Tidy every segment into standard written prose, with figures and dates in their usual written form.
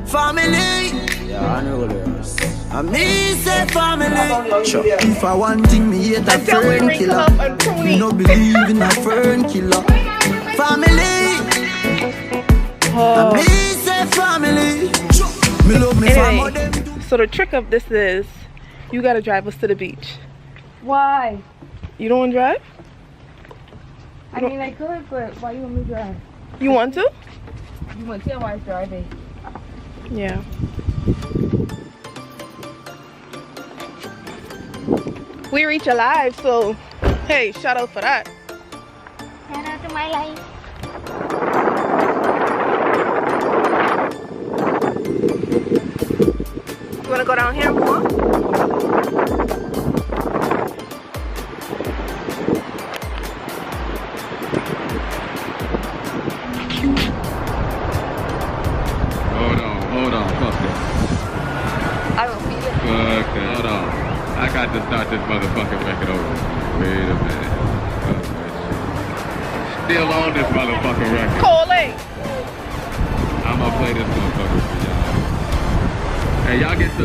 family. Yeah, I know this. I me say family. Sure. If I want thing, me hate a fern killer. Me no believe in a fern killer. Family. I me say family. Me love me family. So the trick of this is, you gotta drive us to the beach. Why? You don't want to drive? I mean, I could, but why you want me to drive? You want to? You want to? Why driving? Yeah. We reach alive, so hey, shout out for that. Shout out to my life. You wanna go down here more? Hold on, fuck this. I will feed it. Okay, hold on. I got to start this motherfucking record over. Wait a minute. Still on this motherfucking record. Coley! I'm gonna play this motherfucker for y'all. Hey, y'all get the...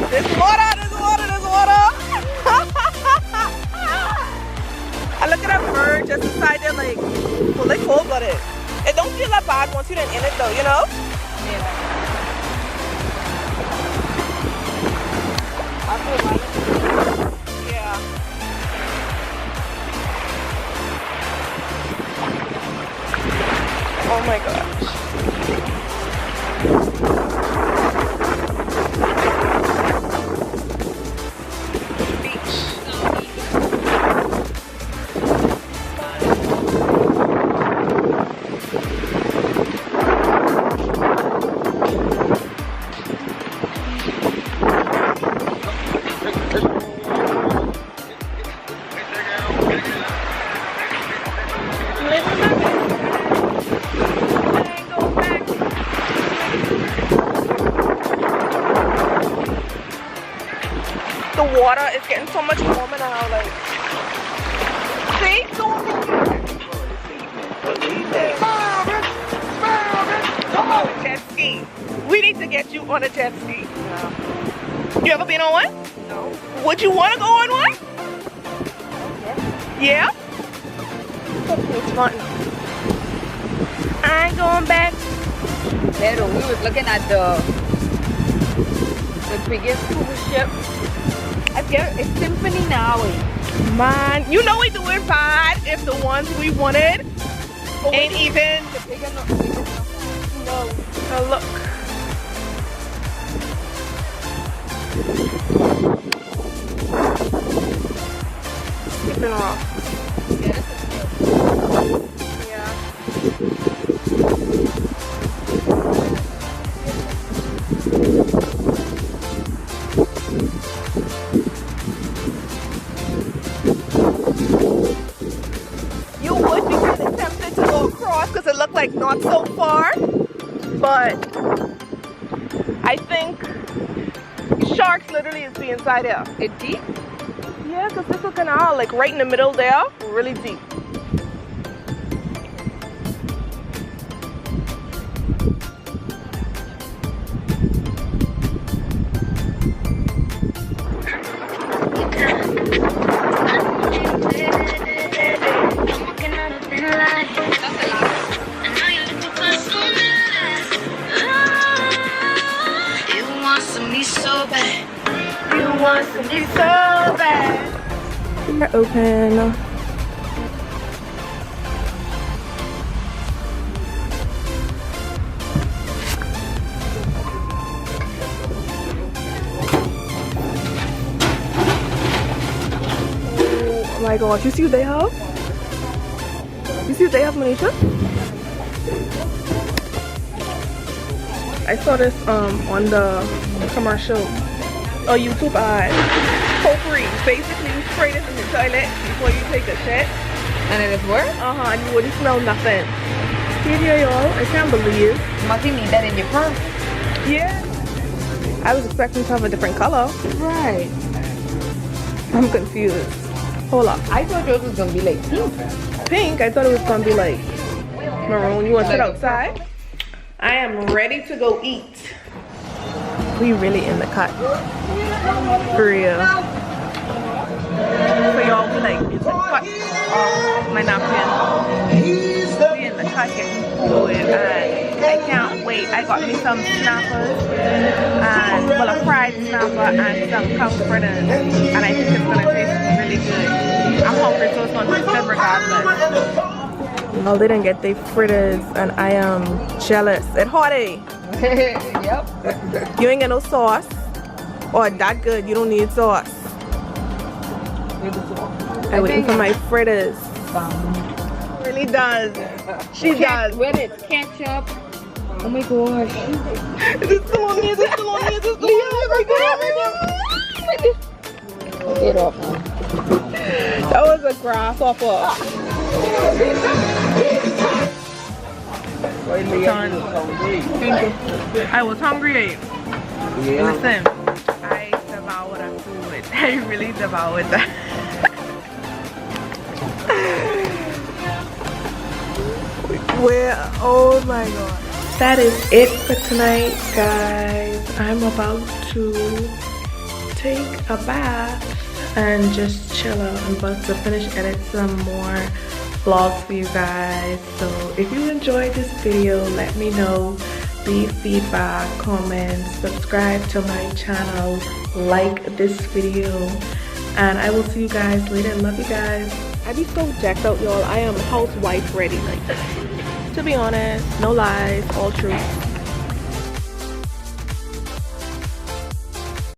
There's water, there's water, there's water! I look at that bird just inside there like, well, they cold blooded. It don't feel that bad once you're in it though, you know? Yeah. I feel like Yeah. Oh my gosh. Beach. The water is getting so much warmer now, like. See? Come on, jet ski. We need to get you on a jet ski. no. You ever been on one? No. Would you want to go on one? Yeah? It's fun. I ain't going back. Later, we was looking at the biggest cruise ship. I guess it's Symphony now. Man, you know we doing fine if the ones we wanted ain't even. No. Oh, look. Skipping off. Yeah. You would be kind of tempted to go across because it looked like not so far, but I think sharks literally is be inside there. It's deep? Yeah, because this is canal, like right in the middle there, really deep. We're open. Oh my gosh, you see what they have? You see what they have, Manisha? I saw this on the commercial or YouTube ad. Potpourri. Basically, you spray this in the toilet before you take a shit. And it is work? Uh-huh, and you wouldn't smell nothing. Here, y'all. I can't believe. You must need that in your purse. Yeah. I was expecting to have a different color. Right. I'm confused. Hold up. I thought yours was gonna be like pink. pink. I thought it was gonna be like maroon. You want to sit outside? I am ready to go eat. We really in the cut. For real. So y'all be like in the cut of my napkin. We in the cut getting food and I can't wait. I got me some snappers and well a fried snapper and some comforters and I think it's gonna taste really good. I'm hungry so it's gonna taste good regardless. Oh, they didn't get their fritters and I am jealous. It's hotty. Yep. You ain't get no sauce. Or that good, you don't need sauce. I'm waiting for my fritters. Really does. She does. With it, ketchup. Oh my gosh. Is it still on me? Is it still on me? Is it still on me? Get off. That was a grasshopper. I was hungry. Listen, I devoured that food. I really devoured that. Oh my god. That is it for tonight, guys. I'm about to take a bath and just chill out. I'm about to finish edit some more vlogs for you guys. So if you enjoyed this video, let me know. Leave feedback, comments, subscribe to my channel, like this video, and I will see you guys later. Love you guys. I be so jacked out, y'all. I am housewife ready. Like, to be honest, no lies, all truth.